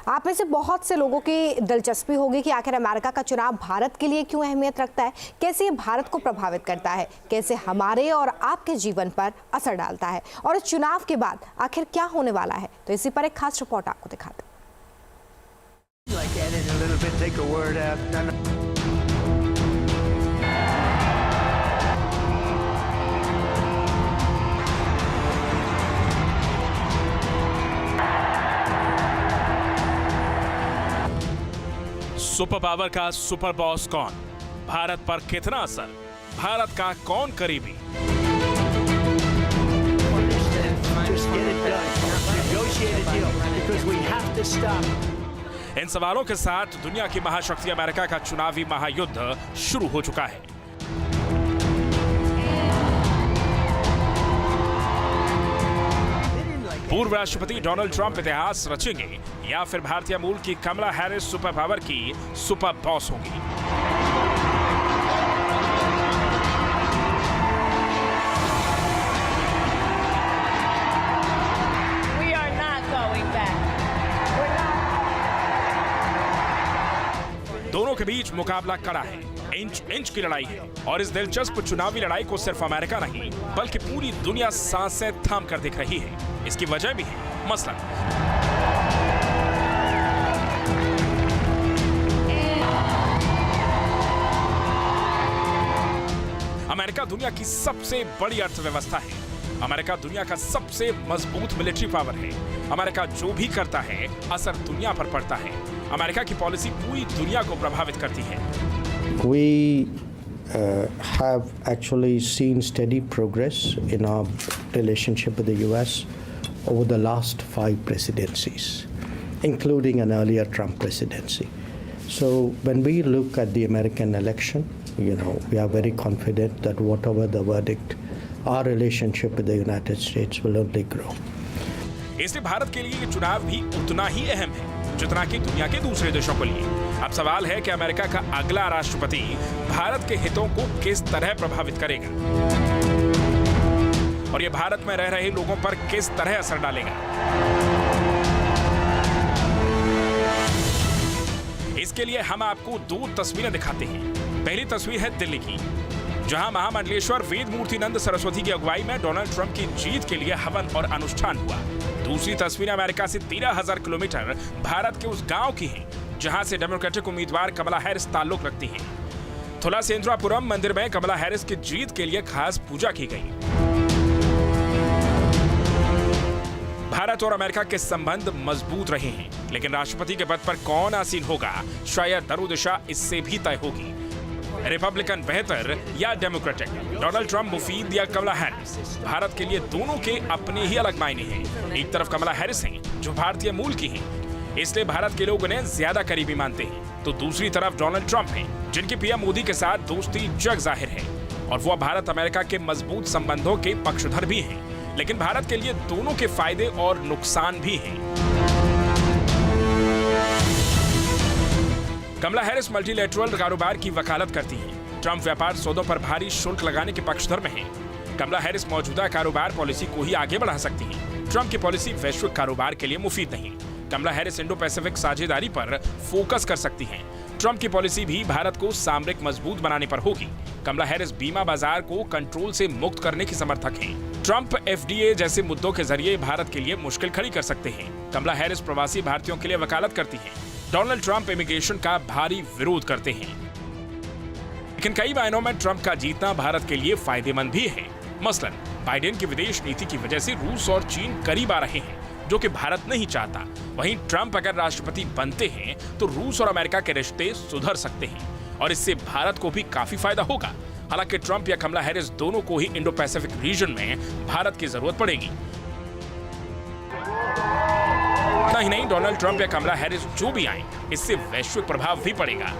आप में से बहुत से लोगों की दिलचस्पी होगी कि आखिर अमेरिका का चुनाव भारत के लिए क्यों अहमियत रखता है, कैसे ये भारत को प्रभावित करता है, कैसे हमारे और आपके जीवन पर असर डालता है और इस चुनाव के बाद आखिर क्या होने वाला है। तो इसी पर एक खास रिपोर्ट आपको दिखाते हैं। सुपर पावर का सुपर बॉस कौन, भारत पर कितना असर, भारत का कौन करीबी। इन सवालों के साथ दुनिया की महाशक्ति अमेरिका का चुनावी महायुद्ध शुरू हो चुका है। पूर्व राष्ट्रपति डोनाल्ड ट्रंप इतिहास रचेंगे या फिर भारतीय मूल की कमला हैरिस सुपर पावर की सुपर बॉस होगी। दोनों के बीच मुकाबला कड़ा है, इंच इंच की लड़ाई है और इस दिलचस्प चुनावी लड़ाई को सिर्फ अमेरिका नहीं बल्कि पूरी दुनिया सांसें थाम कर देख रही है। इसकी वजह भी है, मसलन अमेरिका दुनिया की सबसे बड़ी अर्थव्यवस्था है, अमेरिका दुनिया का सबसे मजबूत मिलिट्री पावर है। अमेरिका जो भी करता है असर दुनिया पर पड़ता है। अमेरिका की पॉलिसी पूरी दुनिया को प्रभावित करती है। We have actually seen steady progress in our relationship with the US over the last 5 presidencies, including an earlier Trump presidency. So when we look at the American election, we are very confident that whatever the verdict, our relationship with the United States will only grow. इसलिए भारत के लिए ये चुनाव भी उतना ही अहम है जितना कि दुनिया के दूसरे देशों के लिए। अब सवाल है कि अमेरिका का अगला राष्ट्रपति भारत के हितों को किस तरह प्रभावित करेगा और ये भारत में रह रहे लोगों पर किस तरह असर डालेगा। इसके लिए हम आपको 2 तस्वीरें दिखाते हैं। पहली तस्वीर है दिल्ली की, जहां महामंडलेश्वर वेदमूर्तिनंद सरस्वती की अगुवाई में डोनाल्ड ट्रंप की जीत के लिए हवन और अनुष्ठान हुआ। दूसरी तस्वीर अमेरिका से 13,000 किलोमीटर भारत के उस गांव की है जहां से डेमोक्रेटिक उम्मीदवार कमला हैरिस ताल्लुक रखती हैं। थुलासेंद्रापुरम मंदिर में कमला हैरिस की जीत के लिए खास पूजा की गई। भारत और अमेरिका के संबंध मजबूत रहे हैं, लेकिन राष्ट्रपति के पद पर कौन आसीन होगा, शायद दरोदिशा इससे भी तय होगी। रिपब्लिकन बेहतर या डेमोक्रेटिक, डोनाल्ड ट्रंप मुफीद या कमला हैरिस। भारत के लिए दोनों के अपने ही अलग मायने हैं। एक तरफ कमला हैरिस हैं जो भारतीय मूल की हैं, इसलिए भारत के लोग उन्हें ज्यादा करीबी मानते हैं, तो दूसरी तरफ डोनाल्ड ट्रंप हैं जिनकी पीएम मोदी के साथ दोस्ती जग जाहिर है और वो भारत अमेरिका के मजबूत संबंधों के पक्षधर भी हैं। लेकिन भारत के लिए दोनों के फायदे और नुकसान भी हैं। कमला हैरिस मल्टीलेटरल कारोबार की वकालत करती हैं। ट्रंप व्यापार सौदों पर भारी शुल्क लगाने के पक्षधर में हैं। कमला हैरिस मौजूदा कारोबार पॉलिसी को ही आगे बढ़ा सकती हैं। ट्रंप की पॉलिसी वैश्विक कारोबार के लिए मुफीद नहीं। कमला हैरिस इंडो पैसिफिक साझेदारी पर फोकस कर सकती हैं। ट्रंप की पॉलिसी भी भारत को सामरिक मजबूत बनाने पर होगी। कमला हैरिस बीमा बाजार को कंट्रोल से मुक्त करने की समर्थक हैं। ट्रंप एफडीए जैसे मुद्दों के जरिए भारत के लिए मुश्किल खड़ी कर सकते हैं। कमला हैरिस प्रवासी भारतीयों के लिए वकालत करती हैं। डोनाल्ड ट्रंप इमिग्रेशन का भारी विरोध करते हैं, लेकिन कई मायनों में ट्रंप का जीतना भारत के लिए फायदेमंद भी है। मसलन बाइडेन की विदेश नीति की वजह से रूस और चीन करीब आ रहे हैं, जो कि भारत नहीं चाहता। वहीं ट्रंप अगर राष्ट्रपति बनते हैं तो रूस और अमेरिका के रिश्ते सुधर सकते हैं और इससे भारत को भी काफी फायदा होगा। हालांकि ट्रंप या कमला हैरिस दोनों को ही इंडो पैसिफिक रीजन में भारत की जरूरत पड़ेगी। नहीं, डोनाल्ड ट्रंप या कमला हैरिस जो भी आए, इससे वैश्विक प्रभाव भी पड़ेगा,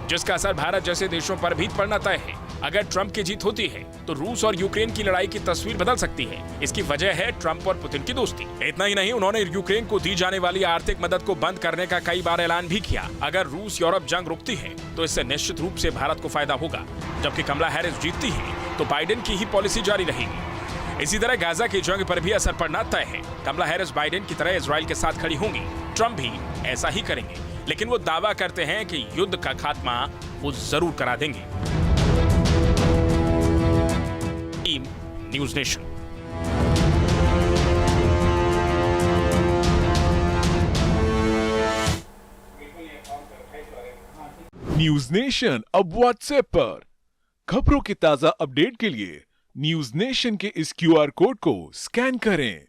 जिसका असर भारत जैसे देशों पर भी पड़ना तय है। अगर ट्रंप की जीत होती है तो रूस और यूक्रेन की लड़ाई की तस्वीर बदल सकती है। इसकी वजह है ट्रंप और पुतिन की दोस्ती। इतना ही नहीं, उन्होंने यूक्रेन को दी जाने वाली आर्थिक मदद को बंद करने का कई बार ऐलान भी किया। अगर रूस यूरोप जंग रुकती है तो इससे निश्चित रूप से भारत को फायदा होगा। जबकि कमला हैरिस जीतती है तो बाइडेन की ही पॉलिसी जारी रहेगी। इसी तरह गाजा की जंग पर भी असर पड़ना तय है। कमला हैरिस बाइडेन की तरह इजराइल के साथ खड़ी होंगी। ट्रंप भी ऐसा ही करेंगे, लेकिन वो दावा करते हैं कि युद्ध का खात्मा वो जरूर करा देंगे। News nation. न्यूज नेशन अब व्हाट्सएप पर। खबरों के ताजा अपडेट के लिए न्यूज नेशन के इस QR कोड को स्कैन करें।